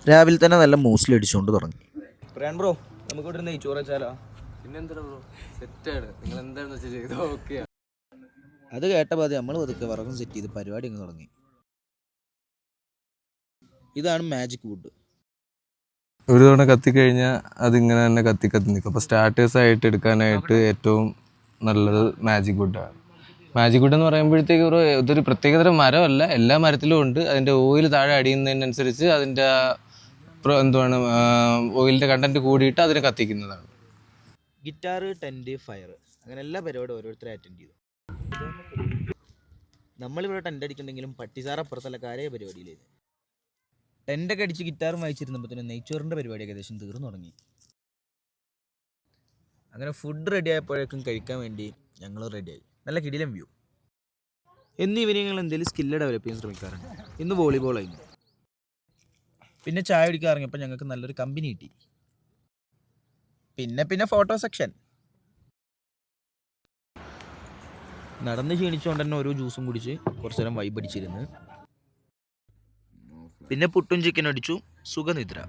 രാവിലെ തന്നെ നല്ല മൂസിൽ അടിച്ചുകൊണ്ട് തുടങ്ങി. ബ്രോ നമുക്ക് ഇവിടെ നെയ്ച്ചോറ് വെച്ചാലോ? പിന്നെന്താ ബ്രോ, സെറ്റാണ്. നിങ്ങൾ എന്താണെന്ന് വെച്ചാൽ ചെയ്തോ. ഓക്കെ. അത് കേട്ടപ്പോൾ നമ്മൾ പതുക്കെ വിറകും സെറ്റ് ചെയ്ത് പരിപാടി അങ്ങ് തുടങ്ങി. ഇതാണ് മാജിക് വുഡ്. ഒരു തവണ കത്തിക്കഴിഞ്ഞാൽ അതിങ്ങനെ തന്നെ കത്തി നിൽക്കും. അപ്പോൾ സ്റ്റാർട്ടേഴ്സായിട്ട് എടുക്കാനായിട്ട് ഏറ്റവും നല്ലത് മാജിക് വുഡാണ്. മാജിക് വുഡ് എന്ന് പറയുമ്പോഴത്തേക്ക് ഇതൊരു പ്രത്യേകതരം മരമല്ല, എല്ലാ മരത്തിലും ഉണ്ട്. അതിൻ്റെ ഓയിൽ താഴെ അടിയുന്നതിനനുസരിച്ച് അതിൻ്റെ എന്തുവാണ് ഓയിലിൻ്റെ കണ്ടൻറ്റ് കൂടിയിട്ട് അതിനെ കത്തിക്കുന്നതാണ്. ഗിറ്റാർ, ടെൻറ്റ്, ഫയർ, അങ്ങനെ എല്ലാ പരിപാടിയും ഓരോരുത്തരെ അറ്റൻഡ് ചെയ്തു. നമ്മളിവിടെ ടെൻ്റ് അടിക്കണ്ടെങ്കിലും പട്ടിസാർ അപ്പുറത്തല്ല കാര്യ പരിപാടിയിലായിരുന്നു. ടെൻ്റൊക്കെ അടിച്ച് ഗിറ്റാറും വായിച്ചിരുന്നപ്പോഴത്തേനും നെയ്ച്ചോറിൻ്റെ പരിപാടി ഏകദേശം തീർന്നു തുടങ്ങി. അങ്ങനെ ഫുഡ് റെഡി ആയപ്പോഴേക്കും കഴിക്കാൻ വേണ്ടി ഞങ്ങൾ റെഡിയായി. നല്ല കിടിലം വ്യൂ. എന്നീ ഈവനിങ്ങൾ എന്തെങ്കിലും സ്കില്ല് ഡെവലപ്പ് ചെയ്യാൻ ശ്രമിക്കാറുണ്ട്. ഇന്ന് വോളിബോളായിരുന്നു. പിന്നെ ചായ കുടിക്കാൻ ഇറങ്ങിയപ്പോൾ ഞങ്ങൾക്ക് നല്ലൊരു കമ്പനി കിട്ടി. പിന്നെ ഫോട്ടോ സെക്ഷൻ. നടന്ന് ക്ഷീണിച്ചുകൊണ്ട് തന്നെ ഓരോ ജ്യൂസും കുടിച്ച് കുറച്ച് നേരം വൈബ് അടിച്ചിരുന്ന്. പിന്നെ പുട്ടും ചിക്കൻ അടിച്ചു. സുഖനിദ്ര.